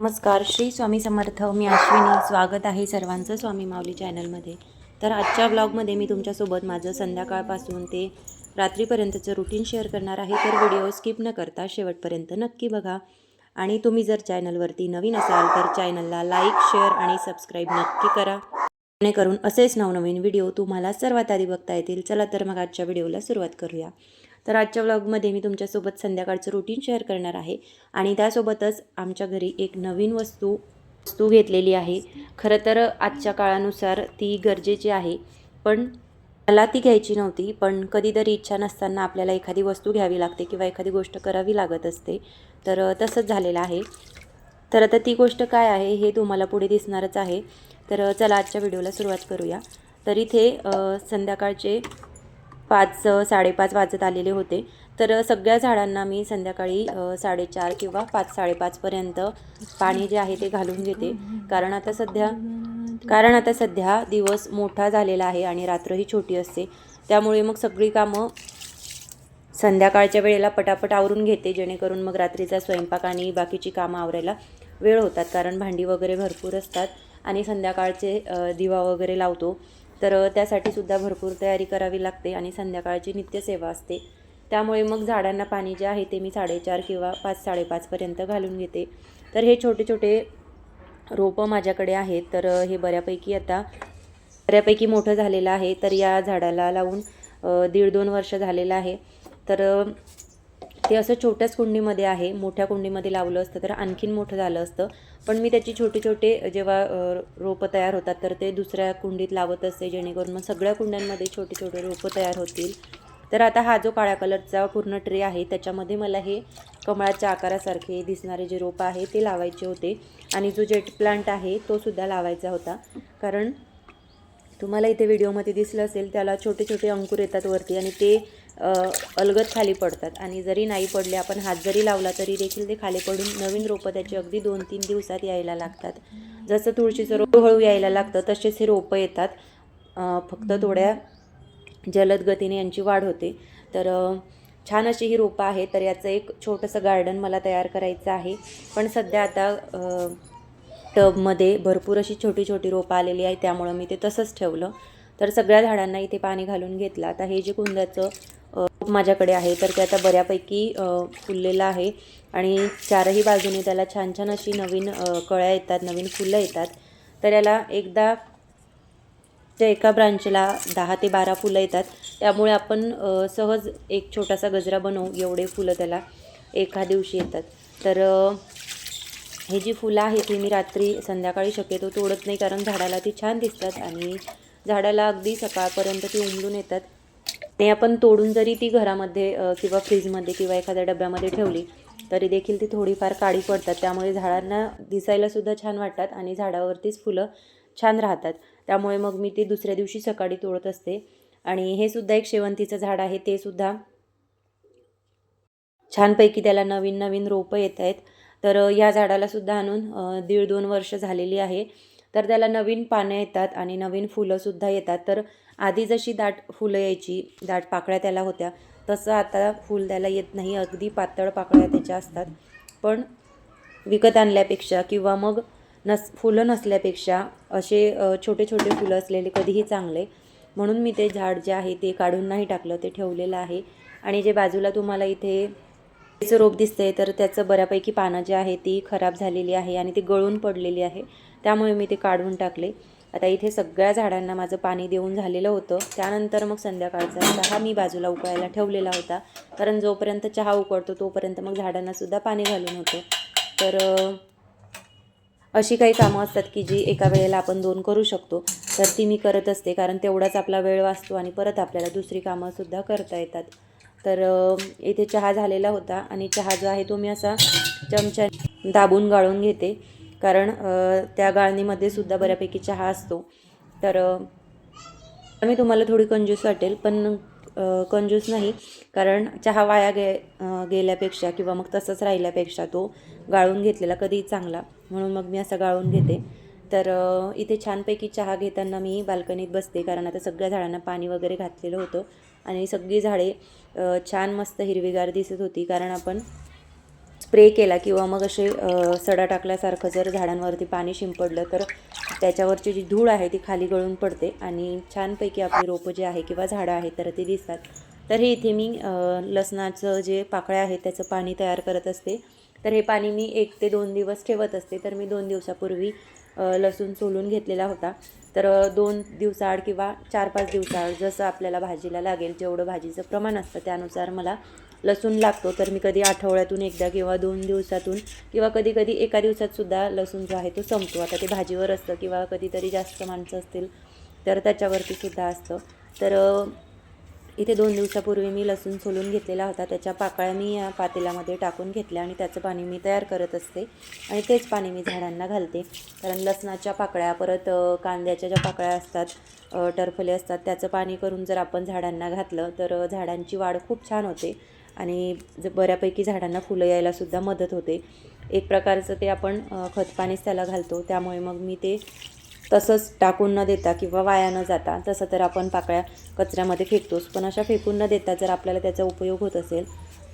नमस्कार, श्री स्वामी समर्थ. मी अश्विनी. स्वागत आहे सर्वांचं स्वामी माऊली चॅनलमध्ये. तर आजच्या ब्लॉगमध्ये मी तुमच्यासोबत माझं संध्याकाळपासून ते रात्रीपर्यंतचं रुटीन शेअर करणार आहे. तर व्हिडिओ स्किप न करता शेवटपर्यंत नक्की बघा. आणि तुम्ही जर चॅनलवरती नवीन असाल तर चॅनलला लाईक, शेअर आणि सबस्क्राईब नक्की करा, जेणेकरून असेच नवनवीन व्हिडिओ तुम्हाला सर्वात आधी बघता येतील. चला तर मग आजच्या व्हिडिओला सुरुवात करूया. तर आजच्या व्लॉगमध्ये मी तुमच्यासोबत संध्याकाळचं रुटीन शेअर करणार आहे आणि त्यासोबतच आमच्या घरी एक नवीन वस्तू घेतलेली आहे. खरं तर आजच्या काळानुसार ती गरजेची आहे, पण मला ती घ्यायची नव्हती. पण कधीतरी इच्छा नसताना आपल्याला एखादी वस्तू घ्यावी लागते किंवा एखादी गोष्ट करावी लागत असते. तर तसंच झालेलं आहे. तर आता ती गोष्ट काय आहे हे तुम्हाला पुढे दिसणारच आहे. तर चला आजच्या व्हिडिओला सुरुवात करूया. तर इथे संध्याकाळचे 5-5:30 वाजत आलेले होते. तर सगळ्या झाडांना मी संध्याकाळी 4:30 किंवा 5-5:30पर्यंत पाणी जे आहे ते घालून घेते. कारण आता सध्या दिवस मोठा झालेला आहे आणि रात्रही छोटी असते. त्यामुळे मग सगळी कामं संध्याकाळच्या वेळेला पटापट आवरून घेते, जेणेकरून मग रात्रीचा स्वयंपाक आणि बाकीची कामं आवरायला वेळ होतात. कारण भांडी वगैरे भरपूर असतात आणि संध्याकाळचे दिवा वगैरे लावतो. तर त्यासाठी सुद्धा भरपूर तयारी करावी लागते आणि संध्याकाळची नित्यसेवा असते. त्यामुळे मग झाडांना पाणी जे आहे ते मी 4:30 किंवा 5-5:30पर्यंत घालून घेते. तर हे छोटे छोटे रोपं माझ्याकडे आहेत. तर हे बऱ्यापैकी मोठं झालेलं आहे. तर या झाडाला लावून 1.5-2 वर्ष झालेलं आहे. तर ते असं छोट्याच कुंडीमध्ये आहे. मोठ्या कुंडीमध्ये लावलं असतं तर आणखीन मोठं झालं असतं. पण मी त्याची छोटे जेव्हा रोपं तयार होतात तर ते दुसऱ्या कुंडीत लावत असते, जेणेकरून मग सगळ्या कुंड्यांमध्ये छोटे छोटे रोपं तयार होतील. तर आता हा जो काळ्या कलरचा पूर्ण ट्रे आहे त्याच्यामध्ये मला हे कमळाच्या आकारासारखे दिसणारे जे रोपं आहे ते लावायचे होते. आणि जो जेट प्लांट आहे तो सुद्धा लावायचा होता. कारण तुम्हाला इथे व्हिडिओमध्ये दिसलं असेल, त्याला छोटे छोटे अंकुर येतात वरती आणि ते अलगद खाली पडतात. आणि जरी नाही पडले, आपण हात जरी लावला तरी देखील ते खाली पडून नवीन रोपं त्याची अगदी 2-3 दिवसात यायला लागतात. जसं तुळशीचं रोप हळू यायला लागतं तसेच हे रोपं येतात. फक्त थोड्या जलद गतीने यांची वाढ होते. तर छान अशी ही रोपं आहे. तर याचं एक छोटंसं गार्डन मला तयार करायचं आहे. पण सध्या आता टबमध्ये भरपूर अशी छोटी छोटी रोपं आलेली आहे, त्यामुळं मी ते तसंच ठेवलं. तर सगळ्या झाडांना इथे पाणी घालून घेतलं. आता हे जे कुंद्याचं रोप माझ्याकडे आहे तर ते आता बऱ्यापैकी फुललेलं आहे आणि चारही बाजूने त्याला छान छान अशी नवीन कळ्या येतात, नवीन फुलं येतात. तर याला एकदा एका ब्रांचला 10 ते 12 फुलं येतात. त्यामुळे आपण सहज एक छोटासा गजरा बनवू एवढे फुलं त्याला एका दिवशी येतात. तर ही जी फुलं आहेत ही मी संध्याकाळी शक्यतो तोडत नाही, कारण झाडाला ती छान दिसतात आणि झाडाला अगदी सकाळपर्यंत ती उमलून येतात. ते आपण तोडून जरी ती घरामध्ये किंवा फ्रीजमध्ये किंवा एखाद्या डब्यामध्ये ठेवली तरी देखील ती थोडीफार काळी पडतात. त्यामुळे झाडांना दिसायलासुद्धा छान वाटतात आणि झाडावरतीच फुलं छान राहतात. त्यामुळे मग मी ती दुसऱ्या दिवशी सकाळी तोडत असते. आणि हे सुद्धा एक शेवंतीचं झाड आहे. ते सुद्धा छानपैकी त्याला नवीन नवीन रोपं येत आहेत. तर या झाडाला सुद्धा आणून 1.5-2 वर्ष झालेली आहे. तर त्याला नवीन पानं येतात आणि नवीन फुलंसुद्धा येतात. तर आधी जशी दाट फुलं यायची, दाट पाकळ्या त्याला होत्या, तसं आता फुल त्याला येत नाही. अगदी पातळ पाकळ्या त्याच्या असतात. पण विकत आणल्यापेक्षा किंवा मग फुलं नसल्यापेक्षा असे छोटे छोटे फुलं असलेले कधीही चांगले. म्हणून मी ते झाड जे आहे ते काढून नाही टाकलं, ते ठेवलेलं आहे. आणि जे बाजूला तुम्हाला इथे रोप दिसते तर त्याचं बऱ्यापैकी पानं जी आहे ती खराब झालेली आहे आणि ती गळून पडलेली आहे. त्यामुळे मी ते काढून टाकले. आता इथे सगळ्या झाडांना माझं पाणी देऊन झालेलं होतं. त्यानंतर मग संध्याकाळचा चहा मी बाजूला उकळायला ठेवलेला होता, कारण जोपर्यंत चहा उकळतो तोपर्यंत मग झाडांनासुद्धा पाणी घालून होतं. तर अशी काही कामं असतात की जी एका वेळेला आपण 2 करू शकतो. तर ती मी करत असते, कारण तेवढाच आपला वेळ वाचतो आणि परत आपल्याला दुसरी कामंसुद्धा करता येतात. तर इथे चहा झालेला होता आणि चहा जो आहे तो मी असा चमच्याने दाबून गाळून घेते, कारण त्या गाळणीमध्ये सुद्धा बऱ्यापैकी चहा असतो. तर मी तुम्हाला थोडी कंजूस वाटेल, पण कंजूस नाही, कारण चहा वाया गेल्यापेक्षा किंवा मग तसंच राहिल्यापेक्षा तो गाळून घेतलेला कधीही चांगला. म्हणून मग मी असा गाळून घेते. तर इथे छानपैकी चहा घेताना मी बाल्कनीत बसते, कारण आता सगळ्या झाडांना पाणी वगैरे घातलेलं होतं आणि सगळी झाडे छान मस्त हिरवीगार दिसत होती. कारण आपण स्प्रे केला किंवा मग असे सडा टाकल्यासारखं जर झाडांवरती पाणी शिंपडलं तर त्याच्यावरची जी धूळ आहे ती खाली गळून पडते आणि छानपैकी आपली रोपं जी आहे किंवा झाडं आहेत तर ती दिसतात. तर हे इथे मी लसणाचं जे पाकळ्या आहेत त्याचं पाणी तयार करत असते. तर हे पाणी मी 1 ते 2 दिवस ठेवत असते. तर मी 2 दिवसापूर्वी लसूण सोलून घेतलेला होता. तर 2 दिवसाआड किंवा 4-5 दिवसाआड जसं आपल्याला भाजीला लागेल जेवढं भाजीचं प्रमाण असतं त्यानुसार मला लसूण लागतो. तर मी कधी आठवड्यातून एकदा किंवा 2 दिवसातून किंवा कधी एका दिवसातसुद्धा लसूण जो आहे तो संपतो. आता ते भाजीवर असतं किंवा कधीतरी जास्त माणसं असतील तर त्याच्यावरतीसुद्धा असतं. तर इथे 2 दिवसापूर्वी मी लसूण सोलून घेतलेला होता. त्याच्या पाकळ्या मी या पातेल्यामध्ये टाकून घेतल्या आणि त्याचं पाणी मी तयार करत असते आणि तेच पाणी मी झाडांना घालते. कारण लसणाच्या पाकळ्या परत कांद्याच्या ज्या पाकळ्या असतात टरफले असतात त्याचं पाणी करून जर आपण झाडांना घातलं तर झाडांची वाढ खूप छान होते आणि बऱ्यापैकी झाडांना फुलं यायलासुद्धा मदत होते. एक प्रकारचं ते आपण खतपाणीच त्याला घालतो. त्यामुळे मग मी ते तसंच टाकून न देता किंवा वाया न जाता तसं तर आपण पाकळ्या कचऱ्यामध्ये फेकतोच, पण अशा फेकून न देता जर आपल्याला त्याचा उपयोग होत असेल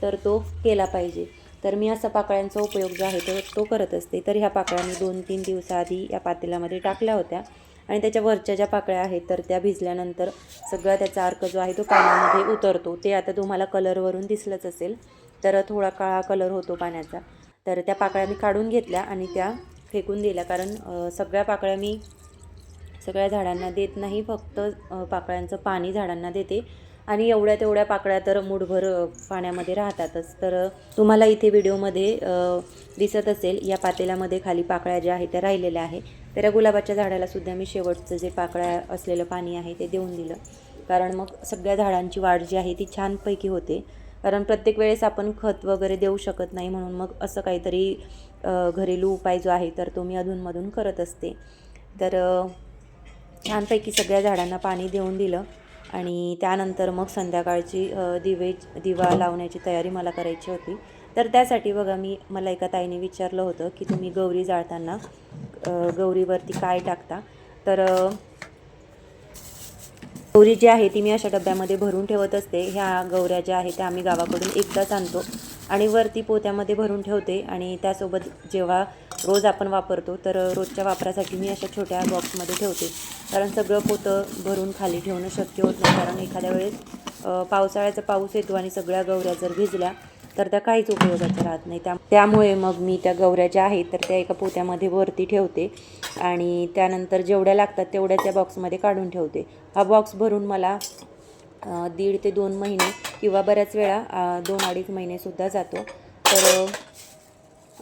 तर तो केला पाहिजे. तर मी असा पाकळ्यांचा उपयोग जो आहे तो करत असते. तर ह्या पाकळ्या मी 2-3 दिवसाआधी या पातेल्यामध्ये टाकल्या होत्या आणि त्याच्या वरच्या ज्या पाकळ्या आहेत तर त्या भिजल्यानंतर सगळा त्याचा अर्क जो आहे तो पाण्यामध्ये उतरतो. ते आता तुम्हाला कलरवरून दिसलंच असेल. तर थोडा काळा कलर होतो पाण्याचा. तर त्या पाकळ्या मी काढून घेतल्या आणि त्या फेकून दिल्या. कारण सगळ्या पाकळ्या मी सगळ्या झाडांना देत नाही, फक्त पाकळ्यांचं पाणी झाडांना देते आणि एवढ्या तेवढ्या पाकळ्या तर मूठभर पाण्यामध्ये राहतातच. तर तुम्हाला इथे व्हिडिओमध्ये दिसत असेल या पातेल्यामध्ये खाली पाकळ्या ज्या आहेत त्या राहिलेल्या आहे. तर या गुलाबाच्या झाडालासुद्धा मी शेवटचं जे पाकळ्या असलेलं पाणी आहे ते देऊन दिलं. कारण मग सगळ्या झाडांची वाढ जी आहे ती छानपैकी होते. कारण प्रत्येक वेळेस आपण खत वगैरे देऊ शकत नाही, म्हणून मग असं काहीतरी घरेलू उपाय जो आहे तर तो मी अधूनमधून करत असते. तर छानपैकी सगळ्या झाडांना पाणी देऊन दिलं आणि त्यानंतर मग संध्याकाळची दिवा लावण्याची तयारी मला करायची होती. तर त्यासाठी बघा मला एका ताईने विचारलं होतं की तुम्ही गौरी जाळताना गौरीवरती काय टाकता. तर गौरी जी आहे ती मी अशा डब्यामध्ये भरून ठेवत असते. ह्या गौऱ्या ज्या आहेत त्या आम्ही गावाकडून एकदाच आणतो आणि वरती पोत्यामध्ये भरून ठेवते आणि त्यासोबत जेव्हा रोज आपण वापरतो तर रोजच्या वापरासाठी मी अशा छोट्या बॉक्समध्ये ठेवते. कारण सगळं पोतं भरून खाली ठेवणं शक्य होत नाही. कारण एखाद्या वेळेस पावसाळ्याचा पाऊस येतो आणि सगळ्या गौऱ्या जर भिजल्या तर त्या काहीच उपयोगाच्या राहत नाही. त्यामुळे मग मी त्या गौऱ्या ज्या आहेत तर त्या एका पोत्यामध्ये वरती ठेवते आणि त्यानंतर जेवढ्या लागतात तेवढ्या त्या बॉक्समध्ये काढून ठेवते. हा बॉक्स भरून मला 1.5 ते 2 महिने किंवा बऱ्याच वेळा 2-2.5 महिनेसुद्धा जातो. तर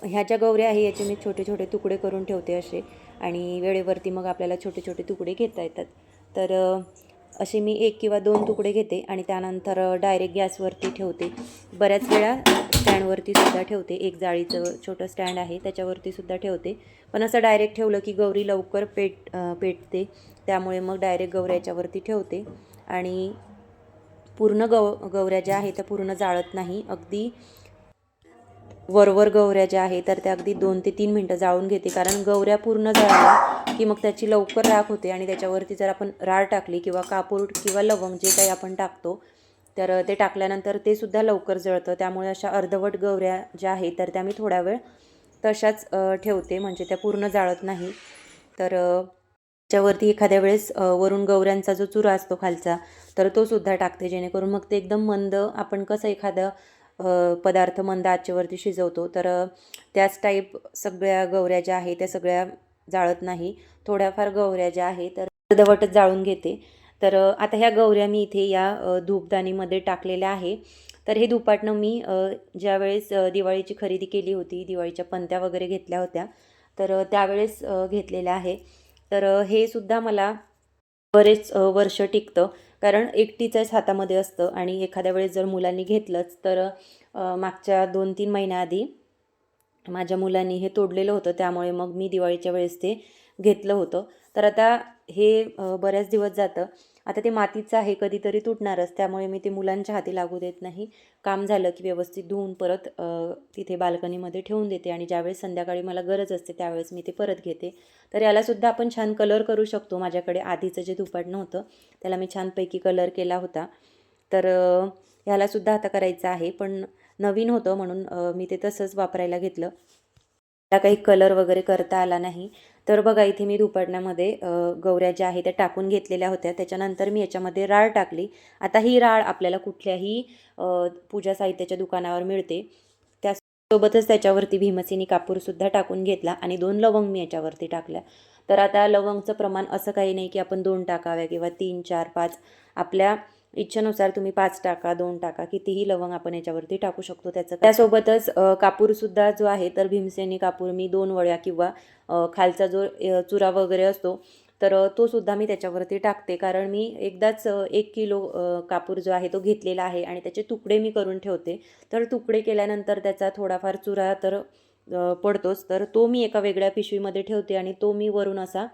ह्या ज्या गौऱ्या आहे याचे मी छोटे छोटे तुकडे करून ठेवते असे आणि वेळेवरती मग आपल्याला छोटे छोटे तुकडे घेता येतात. तर असे मी 1 किंवा 2 तुकडे घेते आणि त्यानंतर डायरेक्ट गॅसवरती ठेवते. बऱ्याच वेळा स्टँडवरतीसुद्धा ठेवते. एक जाळीचं छोटं स्टँड आहे त्याच्यावरतीसुद्धा ठेवते. पण असं डायरेक्ट ठेवलं की गौरी लवकर पेटते. त्यामुळे मग डायरेक्ट गौऱ्या याच्यावरती ठेवते आणि पूर्ण गौऱ्या ज्या आहेत त्या पूर्ण जाळत नाही. अगदी वरवर गौऱ्या ज्या आहेत तर त्या अगदी 2 ते 3 मिनटं जाळून घेते. कारण गौऱ्या पूर्ण जळाल्या की मग त्याची लवकर राख होते आणि त्याच्यावरती जर आपण राळ टाकली किंवा कापूर किंवा लवंग जे काही आपण टाकतो तर ते टाकल्यानंतर ते सुद्धा लवकर जळतं. त्यामुळे अशा अर्धवट गौऱ्या ज्या आहेत तर त्या मी थोडा वेळ तशाच ठेवते, म्हणजे त्या पूर्ण जाळत नाही. तर त्याच्यावरती एखाद्या वेळेस वरून गौऱ्यांचा जो चुरा असतो खालचा तर तो सुद्धा टाकते, जेणेकरून मग ते एकदम मंद, आपण कसं एखादं पदार्थ मंद आचेवरती शिजवतो तर त्याच टाईप सगळ्या गौऱ्या ज्या आहेत त्या सगळ्या जाळत नाही. थोड्याफार गौऱ्या ज्या आहेत तर अर्धवटच जाळून घेते. तर आता ह्या गौऱ्या मी इथे या धूपदाणीमध्ये टाकलेल्या आहे. तर हे धुपाटणं मी ज्यावेळेस दिवाळीची खरेदी केली होती, दिवाळीच्या पंत्या वगैरे घेतल्या होत्या तर त्यावेळेस घेतलेल्या आहे. तर हे सुद्धा मला बरेच वर्ष टिकतं. कारण एकटीच्याच हातामध्ये असतं आणि एखाद्या वेळेस जर मुलांनी घेतलंच तर मागच्या 2-3 महिन्याआधी माझ्या मुलांनी हे तोडलेलं होतं, त्यामुळे मग मी दिवाळीच्या वेळेस ते घेतलं होतं. तर आता हे बऱ्याच दिवस जातं. आता ते मातीचं आहे, कधीतरी तुटणारच, त्यामुळे मी ते मुलांच्या हाती लागू देत नाही. काम झालं की व्यवस्थित धुवून परत तिथे बाल्कनीमध्ये ठेवून देते आणि ज्यावेळेस संध्याकाळी मला गरज असते त्यावेळेस मी ते परत घेते. तर यालासुद्धा आपण छान कलर करू शकतो. माझ्याकडे आधीचं जे धुपाटणं होतं त्याला मी छानपैकी कलर केला होता. तर ह्यालासुद्धा आता करायचं आहे, पण नवीन होतं म्हणून मी ते तसंच वापरायला घेतलं. त्याला काही कलर वगैरे करता आला नाही. तर बघा इथे मी धुपाटण्यामध्ये गौऱ्या ज्या आहेत त्या टाकून घेतलेल्या होत्या. त्याच्यानंतर मी याच्यामध्ये राळ टाकली. आता ही राळ आपल्याला कुठल्याही पूजा साहित्याच्या दुकानावर मिळते. त्यासोबतच त्याच्यावरती भीमसेनी कापूरसुद्धा टाकून घेतला आणि 2 लवंग मी याच्यावरती टाकल्या. तर आता लवंगचं प्रमाण असं काही नाही की आपण 2 टाकाव्या किंवा 3, 4, 5 आपल्या इच्छेनुसार तुम्ही 5 टाका, 2 टाका, कितीही लवंग आपण याच्यावरती टाकू शकतो. त्यासोबतच कापूरसुद्धा जो आहे तर भीमसेनी कापूर मी 2 वळ्या किंवा खालचा जो चुरा वगैरे असतो तर तो सुद्धा मी त्याच्यावरती टाकते. कारण मी एकदाच 1 किलो कापूर जो आहे तो घेतलेला आहे आणि त्याचे तुकडे मी करून ठेवते. तर तुकडे केल्यानंतर त्याचा थोडाफार चुरा तर पडतोच. तर तो मी एका वेगळ्या पिशवीमध्ये ठेवते आणि तो मी वरून असा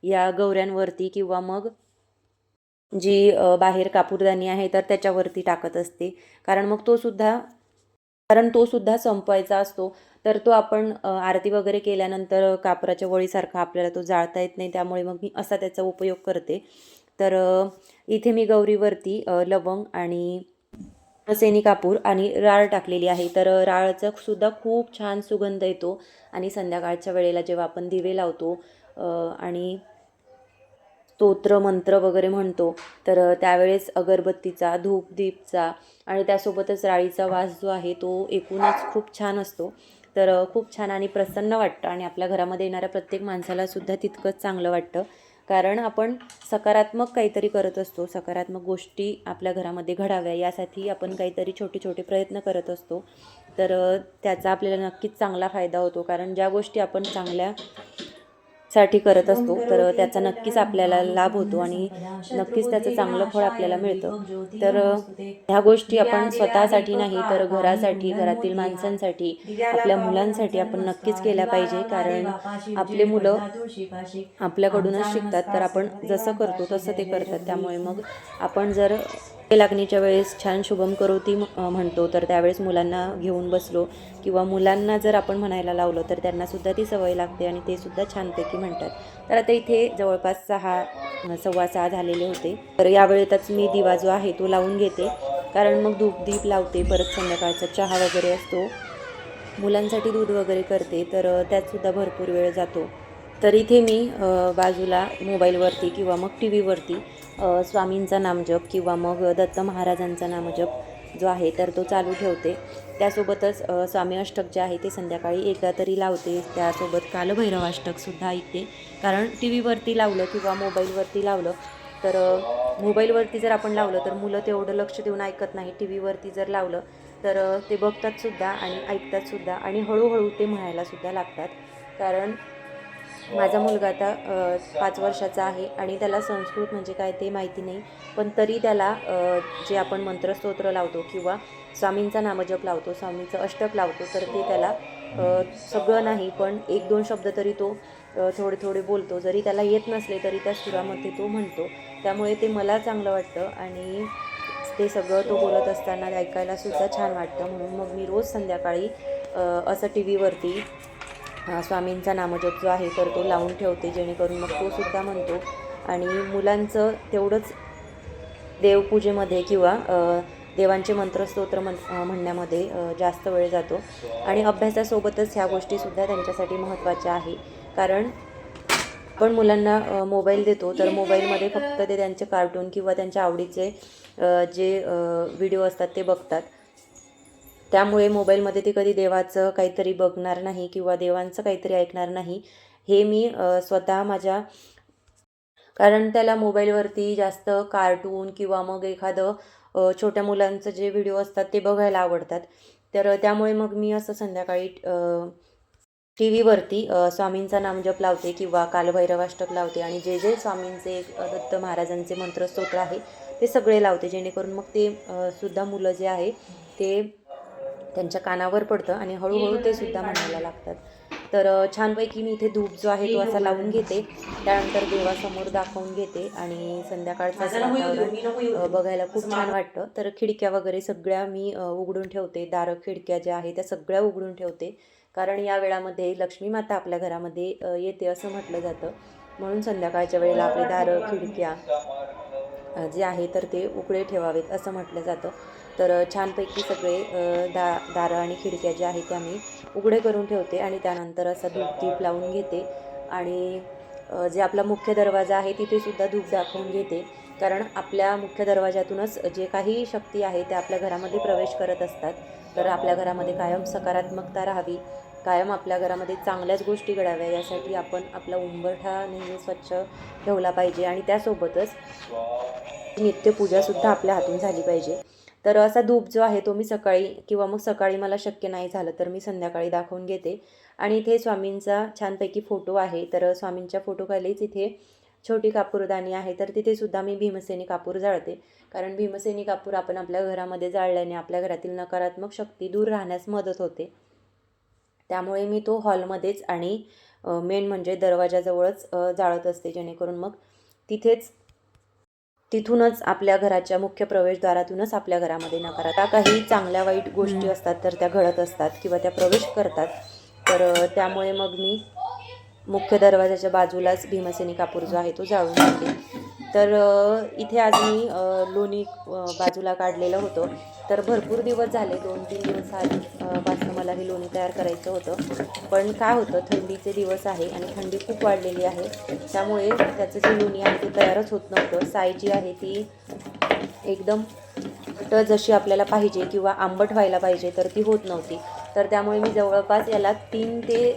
या गौऱ्यांवरती किंवा मग जी बाहेर कापूरदानी आहे तर त्याच्यावरती टाकत असते. कारण तो सुद्धा संपवायचा असतो. तर तो आपण आरती वगैरे केल्यानंतर कापराच्या वळीसारखा आपल्याला तो जाळता येत नाही. त्यामुळे मग मी असा त्याचा उपयोग करते. तर इथे मी गौरीवरती लवंग आणि सेनी कापूर आणि राळ टाकलेली आहे. तर राळाचा सुद्धा खूप छान सुगंध येतो आणि संध्याकाळच्या वेळेला जेव्हा आपण दिवे लावतो आणि स्तोत्र मंत्र वगैरे म्हणतो तर त्यावेळेस अगरबत्तीचा, धूप-दीपचा आणि त्यासोबतच राळीचा वास जो आहे तो एकूणच खूप छान असतो. तर खूप छान आणि प्रसन्न वाटतं आणि आपल्या घरामध्ये येणाऱ्या प्रत्येक माणसाला सुद्धा तितकंच चांगलं वाटतं. कारण आपण सकारात्मक काहीतरी करत असतो. सकारात्मक गोष्टी आपल्या घरामध्ये घडाव्या यासाठी आपण काहीतरी छोटे-छोटे प्रयत्न करत असतो. तर त्याचा आपल्याला नक्कीच चांगला फायदा होतो. कारण ज्या गोष्टी आपण साठी करत असतो तर त्याचा नक्कीच आपल्याला लाभ होतो आणि नक्कीच त्याचं चांगलं फळ आपल्याला मिळतं. तर ह्या गोष्टी आपण स्वतःसाठी नाही तर घरासाठी, घरातील माणसांसाठी, आपल्या मुलांसाठी आपण नक्कीच केल्या पाहिजे. कारण आपले मुलं आपल्याकडूनच शिकतात. तर आपण जसं करतो तसं ते करतात. त्यामुळे मग आपण जर लागणीच्या वेळेस छान शुभम करोती म्हणतो तर त्यावेळेस मुलांना घेऊन बसलो किंवा मुलांना जर आपण म्हणायला लावलं तर त्यांनासुद्धा ती सवय लागते आणि ते सुद्धा छानपैकी म्हणतात. तर आता इथे जवळपास 6:15 झालेले होते. तर या वेळेतच मी दिवा जो आहे तो लावून घेते. कारण मग धूप-दीप लावते. परत संध्याकाळचा चहा वगैरे असतो. मुलांसाठी दूध वगैरे करते तर त्यातसुद्धा भरपूर वेळ जातो. तर इथे मी बाजूला मोबाईलवरती किंवा मग टी व्हीवरती स्वामींचा नामजप किंवा मग दत्त महाराजांचा नामजप जो आहे तर तो चालू ठेवते. त्यासोबतच स्वामी अष्टक जे आहे ते संध्याकाळी एकदा तरी लावते. त्यासोबत कालभैरव अष्टकसुद्धा ऐकते. कारण टी व्हीवरती लावलं किंवा मोबाईलवरती लावलं तर मोबाईलवरती जर आपण लावलं तर मुलं तेवढं लक्ष देऊन ऐकत नाही. टी व्हीवरती जर लावलं तर ते बघतातसुद्धा आणि ऐकतातसुद्धा आणि हळूहळू ते म्हणायलासुद्धा लागतात. कारण माझा मुलगा आता 5 वर्षाचा आहे आणि त्याला संस्कृत म्हणजे काय ते माहिती नाही. पण तरी त्याला जे आपण मंत्रस्तोत्र लावतो किंवा स्वामींचा नामजप लावतो, स्वामींचं अष्टक लावतो तर ते त्याला सगळं नाही पण 1-2 शब्द तरी तो थोडे-थोडे बोलतो. जरी त्याला येत नसले तरी त्या सुरामध्ये तो म्हणतो. त्यामुळे ते मला चांगलं वाटतं आणि ते सगळं तो बोलत असताना ऐकायलासुद्धा छान वाटतं. म्हणून मग मी रोज संध्याकाळी असं टी व्हीवरती स्वामींचा नामजप जो आहे तर तो लावून ठेवते जेणेकरून मग तो सुद्धा म्हणतो. आणि मुलांचं तेवढंच देवपूजेमध्ये किंवा देवांचे मंत्रस्तोत्र म्हणण्यामध्ये जास्त वेळ जातो आणि अभ्यासासोबतच ह्या गोष्टीसुद्धा त्यांच्यासाठी महत्त्वाच्या आहे. कारण आपण मुलांना मोबाईल देतो तर मोबाईलमध्ये फक्त ते त्यांचे कार्टून किंवा त्यांच्या आवडीचे जे व्हिडिओ असतात ते बघतात. त्यामुळे मोबाईलमध्ये ते कधी देवाचं काहीतरी बघणार नाही किंवा देवांचं काहीतरी ऐकणार नाही. हे मी स्वतः कारण त्याला मोबाईलवरती जास्त कार्टून किंवा मग एखादं छोट्या मुलांचं जे व्हिडिओ असतात ते बघायला आवडतात. तर त्यामुळे मग मी असं संध्याकाळी टी व्हीवरती स्वामींचा नामजप लावते किंवा कालभैरवाष्टक लावते आणि जे स्वामींचे दत्त महाराजांचे मंत्रस्तोत्र आहे ते सगळे लावते. जेणेकरून मग ते सुद्धा मुलं जे आहे ते त्यांच्या कानावर पडतं आणि हळूहळू ते सुद्धा म्हणायला लागतात. तर छानपैकी मी इथे धूप जो आहे तो असा लावून घेते. त्यानंतर देवासमोर दाखवून घेते आणि संध्याकाळचं असं वातावरण बघायला खूप छान वाटतं. तर खिडक्या वगैरे सगळ्या मी उघडून ठेवते. दारं खिडक्या ज्या आहेत त्या सगळ्या उघडून ठेवते. कारण या वेळामध्ये लक्ष्मी माता आपल्या घरामध्ये येते असं म्हटलं जातं. म्हणून संध्याकाळच्या वेळेला आपले दारं खिडक्या जे आहे तर ते उघडे ठेवावेत असं म्हटलं जातं. तर छानपैकी सगळे दारं आणि खिडक्या ज्या आहेत त्या मी उघडे करून ठेवते आणि त्यानंतर असा धूप लावून घेते. आणि जे आपला मुख्य दरवाजा आहे तिथेसुद्धा धूप दाखवून घेते, कारण आपल्या मुख्य दरवाजातूनच जे काही शक्ती आहे त्या आपल्या घरामध्ये प्रवेश करत असतात. तर आपल्या घरामध्ये कायम सकारात्मकता राहावी, कायम आपल्या घरामध्ये चांगल्याच गोष्टी घडाव्या, यासाठी आपण आपला उंबरठा नेहमी स्वच्छ ठेवला पाहिजे आणि त्यासोबतच नित्यपूजासुद्धा आपल्या हातून झाली पाहिजे. तर असा धूप जो आहे तो मी सकाळी किंवा मग सकाळी मला शक्य नाही झालं तर मी संध्याकाळी दाखवून घेते. आणि इथे स्वामींचा छानपैकी फोटो आहे, तर स्वामींच्या फोटोखालीच इथे छोटी कापूरदानी आहे, तर तिथेसुद्धा मी भीमसेनी कापूर जाळते. कारण भीमसेनी कापूर आपण आपल्या घरामध्ये जाळल्याने आपल्या घरातील नकारात्मक शक्ती दूर राहण्यास मदत होते. त्यामुळे मी तो हॉलमध्येच आणि मेन म्हणजे दरवाजाजवळच जाळत असते, जेणेकरून मग तिथूनच आपल्या घराच्या मुख्य प्रवेशद्वारातूनच आपल्या घरामध्ये नकारात्मक काही चांगल्या वाईट गोष्टी असतात तर त्या घडत असतात किंवा त्या प्रवेश करतात. तर त्यामुळे मग मी मुख्य दरवाजाच्या बाजूलाच भीमसेनी कापूर जो आहे तो जाळून घेते. तर इथे आज मी लोणी बाजूला काढलेलं होतं. तर भरपूर दिवस झाले, 2-3 दिवस पासून मला हे लोणी तयार करायचं होतं. पण काय होतं, थंडीचे दिवस आहे आणि थंडी खूप वाढलेली आहे, त्यामुळे त्याचं जे लोणी आहे ते तयारच होत नव्हतं. साय जी आहे ती एकदम जशी आपल्याला पाहिजे किंवा आंबट व्हायला पाहिजे तर ती होत नव्हती. तर त्यामुळे मी जवळपास याला 3 ते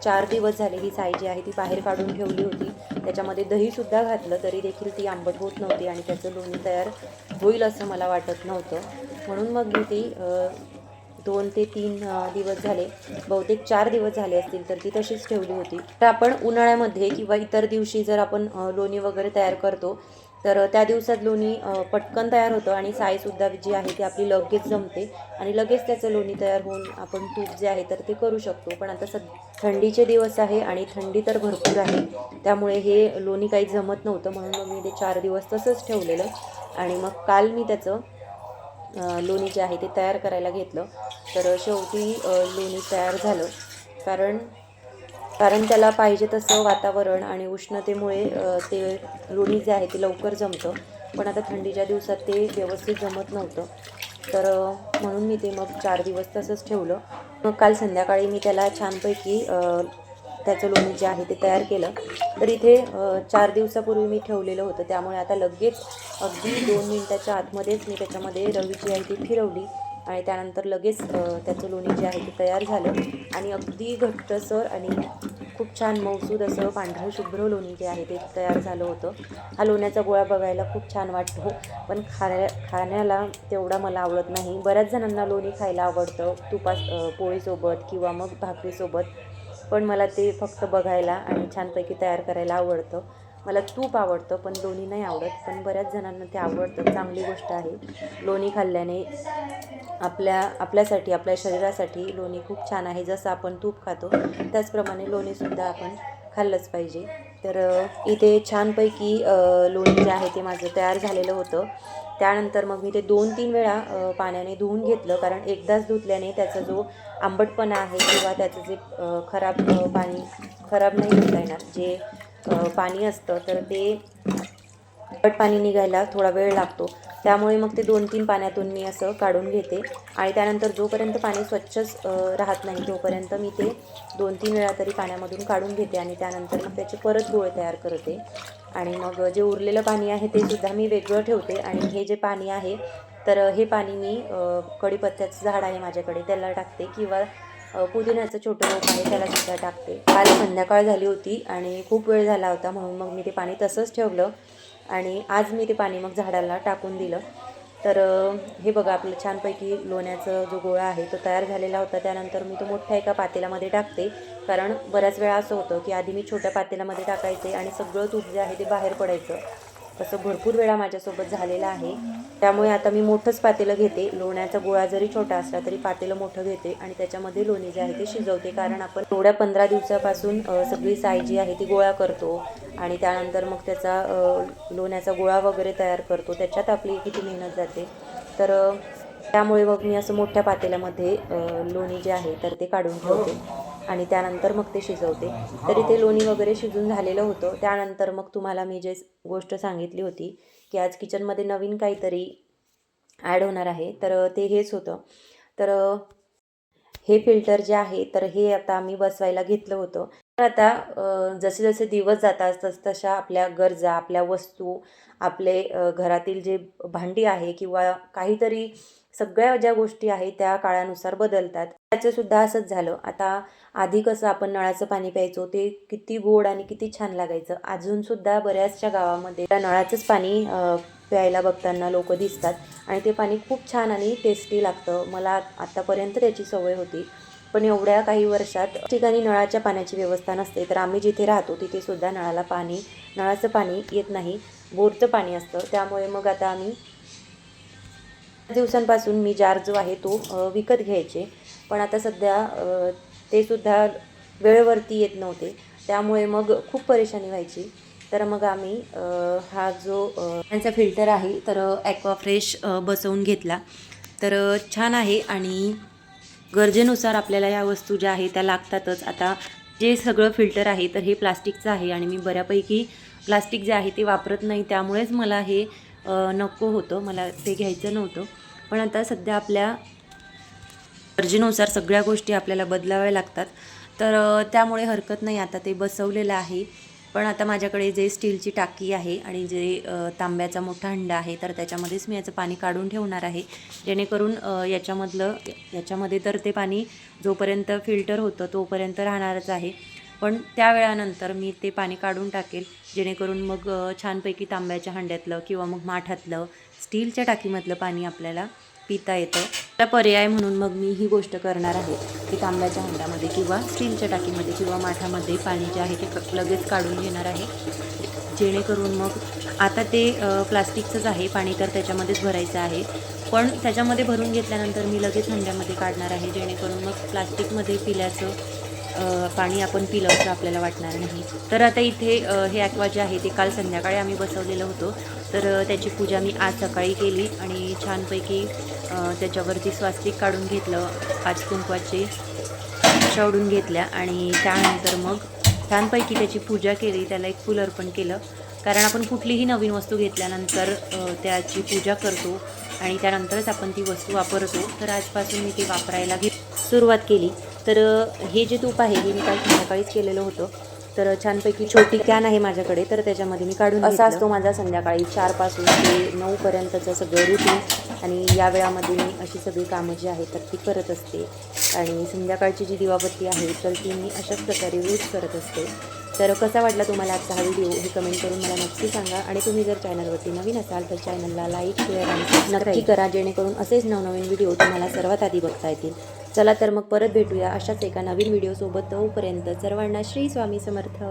4 दिवस झाले ही साय जी आहे ती बाहेर काढून ठेवली होती. त्याच्यामध्ये दहीसुद्धा घातलं तरी देखील ती आंबट होत नव्हती आणि त्याचं लोणी तयार होईल असं मला वाटत नव्हतं. म्हणून मग मी ती 2 ते 3 दिवस झाले, बहुतेक 4 दिवस झाले असतील, तर ती तशीच ठेवली होती. तर आपण उन्हाळ्यामध्ये किंवा इतर दिवशी जर आपण लोणी वगैरे तयार करतो तर त्या दिवसात लोणी पटकन तयार होतं आणि सायसुद्धा जी आहे ती आपली लगेच जमते आणि लगेच त्याचं लोणी तयार होऊन आपण तूप जे आहे तर ते करू शकतो. पण आता थंडीचे दिवस आहे आणि थंडी तर भरपूर आहे, त्यामुळे हे लोणी काही जमत नव्हतं. म्हणून मग मी ते 4 दिवस तसंच ठेवलेलं आणि मग काल मी त्याचं लोणी जे आहे ते तयार करायला घेतलं. तर शेवटी लोणी तयार झालं, कारण त्याला पाहिजे तसं वातावरण आणि उष्णतेमुळे ते लोणी जे आहे ते लवकर जमतं. पण आता थंडीच्या दिवसात ते व्यवस्थित जमत नव्हतं. तर म्हणून मी ते मग 4 दिवस तसंच ठेवलं. मग काल संध्याकाळी मी त्याला छानपैकी त्याचं लोणी जे आहे ते तयार केलं. तर इथे 4 दिवसापूर्वी मी ठेवलेलं होतं, त्यामुळे आता लगेच अगदी 2 मिनिटाच्या आतमध्येच मी त्याच्यामध्ये रवी जी आहे ती फिरवली आणि त्यानंतर लगेच त्याचं लोणी जे आहे ते तयार झालं आणि अगदी घट्टसर आणि खूप छान मऊसूद असं पांढरं शुभ्र लोणी जे आहे ते तयार झालं होतं. हा लोण्याचा गोळा बघायला खूप छान वाटतो, पण खाण्याला तेवढा मला आवडत नाही. बऱ्याच जणांना लोणी खायला आवडतं पोळीसोबत किंवा मग भाकरीसोबत, पण मला ते फक्त बघायला आणि छानपैकी तयार करायला आवडतं. मला तूप आवडतं पण लोणी नाही आवडत, पण बऱ्याच जणांना ते आवडतं. चांगली गोष्ट आहे. लोणी खाल्ल्याने आपल्यासाठी, आपल्या शरीरासाठी लोणी खूप छान आहे. जसं आपण तूप खातो त्याचप्रमाणे लोणीसुद्धा आपण खाल्लंच पाहिजे. तर इथे छानपैकी लोणी जे आहे ते माझं तयार झालेलं होतं. त्यानंतर मग मी ते 2-3 वेळा पाण्याने धुवून घेतलं, कारण एकदाच धुतल्याने त्याचा जो आंबटपणा आहे किंवा त्याचं जे खराब नाही होता येणार जे पाणी असतं, तर ते आंबट पाणी निघायला थोडा वेळ लागतो. त्यामुळे मग ते 2-3 पाण्यातून मी असं काढून घेते आणि त्यानंतर जोपर्यंत पाणी स्वच्छच राहत नाही तोपर्यंत मी ते 2-3 वेळा तरी पाण्यामधून काढून घेते आणि त्यानंतर मग त्याचे परत गोळे तयार करते. आणि मग जे उरलेलं पाणी आहे ते सुद्धा मी वेगळं ठेवते आणि हे जे पाणी आहे तर हे पाणी मी कढीपत्त्याचं झाड आहे माझ्याकडे त्याला टाकते किंवा पुदिन्याचं छोटं रोप आहे त्यालासुद्धा टाकते. काल संध्याकाळ झाली होती आणि खूप वेळ झाला होता, म्हणून मग मी ते पाणी तसंच ठेवलं आणि आज मी ते पाणी मग झाडाला टाकून दिलं. तर हे बघा, आपलं छानपैकी लोण्याचा जो गोळा आहे तो तयार झालेला होता. त्यानंतर मी तो मोठ्या एका पातेल्यामध्ये टाकते, कारण बऱ्याच वेळा असं होतं की आधी मी छोट्या पातेल्यामध्ये टाकायचे आणि सगळं तूप जे आहे ते बाहेर पडायचं. असं भरपूर वेळा माझ्यासोबत झालेलं आहे. त्यामुळे आता मी मोठंच पातेलं घेते. लोण्याचा गोळा जरी छोटा असला तरी पातेलं मोठं घेते आणि त्याच्यामध्ये लोणी जे आहे ते शिजवते, कारण आपण एवढ्या 15 दिवसापासून सगळी साय जी आहे ती गोळा करतो आणि त्यानंतर मग त्याचा लोण्याचा गोळा वगैरे तयार करतो. त्याच्यात आपली किती मेहनत जाते. तर त्यामुळे मग मी असं मोठ्या पातेल्यामध्ये लोणी जे आहे तर ते काढून ठेवते आणि त्यानंतर मग ते शिजवते. तरी ते लोणी वगैरे शिजून झालेलं होतं. त्यानंतर मग तुम्हाला मी जे गोष्ट सांगितली होती की आज किचनमध्ये नवीन काहीतरी ॲड होणार आहे. तर ते हेच होतं. तर हे फिल्टर जे आहे तर हे आता आम्ही बसवायला घेतलं होतं. तर आता जसे जसे दिवस जातात तशा आपल्या गरजा, आपल्या वस्तू, आपले घरातील जे भांडी आहे किंवा काहीतरी सगळ्या ज्या गोष्टी आहेत त्या काळानुसार बदलतात. त्याचंसुद्धा असंच झालं. आता आधी कसं आपण नळाचं पाणी प्यायचो ते किती गोड आणि किती छान लागायचं. अजूनसुद्धा बऱ्याचशा गावामध्ये त्या नळाचंच पाणी प्यायला बघताना लोकं दिसतात आणि ते पाणी खूप छान आणि टेस्टी लागतं. मला आत्तापर्यंत त्याची सवय होती. पण एवढ्या काही वर्षात ठिकाणी नळाच्या पाण्याची व्यवस्था नसते. तर आम्ही जिथे राहतो तिथे सुद्धा नळाचं पाणी येत नाही, बोरचं पाणी असतं. त्यामुळे मग आता आम्ही दिवसांपासून मी जार जो आहे तो विकत घ्यायचे. पण आता सध्या ते सुद्धा वेळेवरती येत नव्हते. त्यामुळे मग खूप परेशानी व्हायची. तर मग आम्ही हा जो त्यांचा फिल्टर आहे तर ॲक्वाफ्रेश बसवून घेतला. तर छान आहे आणि गरजेनुसार आपल्याला ह्या वस्तू ज्या आहेत त्या लागतातच. आता जे सगळं फिल्टर आहे तर हे प्लास्टिकचं आहे आणि मी बऱ्यापैकी प्लास्टिक जे आहे ते वापरत नाही. त्यामुळेच मला हे नको होतं, मला ते घ्यायचं नव्हतं. पण आता सध्या आपल्या गरजेनुसार सगळ्या गोष्टी आपल्याला बदलाव्या लागतात. तर त्यामुळे हरकत नाही, आता ते बसवलेलं आहे. पण आता माझ्याकडे जे स्टीलची टाकी आहे आणि जे तांब्याचा मोठा हंडा आहे तर त्याच्यामध्येच मी याचं पाणी काढून ठेवणार आहे. जेणेकरून याच्यामध्ये तर ते पाणी जोपर्यंत फिल्टर होतं तोपर्यंत राहणारच आहे. पण त्या वेळानंतर मी ते पाणी काढून टाकेल, जेणेकरून मग छानपैकी तांब्याच्या हंड्यातलं किंवा मग माठातलं, स्टीलच्या टाकीमधलं पाणी आपल्याला पिता येतं. त्या पर्याय म्हणून मग मी ही गोष्ट करणार आहे की तांब्याच्या हंड्यामध्ये किंवा स्टीलच्या टाकीमध्ये किंवा माठामध्ये पाणी जे आहे ते लगेच काढून घेणार आहे. जेणेकरून मग आता ते प्लास्टिकचंच आहे पाणी, तर त्याच्यामध्येच भरायचं आहे. पण त्याच्यामध्ये भरून घेतल्यानंतर मी लगेच हंड्यामध्ये काढणार आहे, जेणेकरून मग प्लास्टिकमध्ये पिल्याचं पाणी आपण पिलं असं आपल्याला वाटणार नाही. तर आता इथे हे ॲक्वा जे आहे ते काल संध्याकाळी आम्ही बसवलेलं होतं. तर त्याची पूजा मी आज सकाळी केली आणि छानपैकी त्याच्यावरती स्वास्तिक काढून घेतलं, 5 कुंकवाचे शवडून घेतल्या आणि त्यानंतर मग छानपैकी त्याची पूजा केली, त्याला एक फूल अर्पण केलं. कारण आपण कुठलीही नवीन वस्तू घेतल्यानंतर त्याची पूजा करतो आणि त्यानंतरच आपण ती वस्तू वापरतो. तर आजपासून मी ती वापरायला सुरुवात केली. तर हे जे तूप आहे हे मी काल संध्याकाळीच केलेलं होतं. तर छानपैकी छोटी कॅन आहे माझ्याकडे, तर त्याच्यामध्ये मी काढून असा असतो माझा संध्याकाळी 4 पासून ते 9 पर्यंतचं सगळं रुटीन. आणि या वेळामध्ये मी अशी सगळी कामं जी आहेत तर ती करत असते. आणि संध्याकाळची जी दिवाबत्ती आहे तर ती मी अशाच प्रकारे रोज करत असते. तर कसा वाटला तुम्हाला आजचा हा व्हिडिओ हे कमेंट करून मला नक्की सांगा. आणि तुम्ही जर चॅनलवरती नवीन असाल तर चॅनलला लाईक, शेअर आणि सबस्क्राईब नक्की करा, जेणेकरून असेच नवनवीन व्हिडिओ तुम्हाला सर्वात आधी बघता येतील. चला तर मग परत भेटूया अशाच एका नवीन व्हिडिओसोबत. तोपर्यंत सर्वांना श्री स्वामी समर्थ.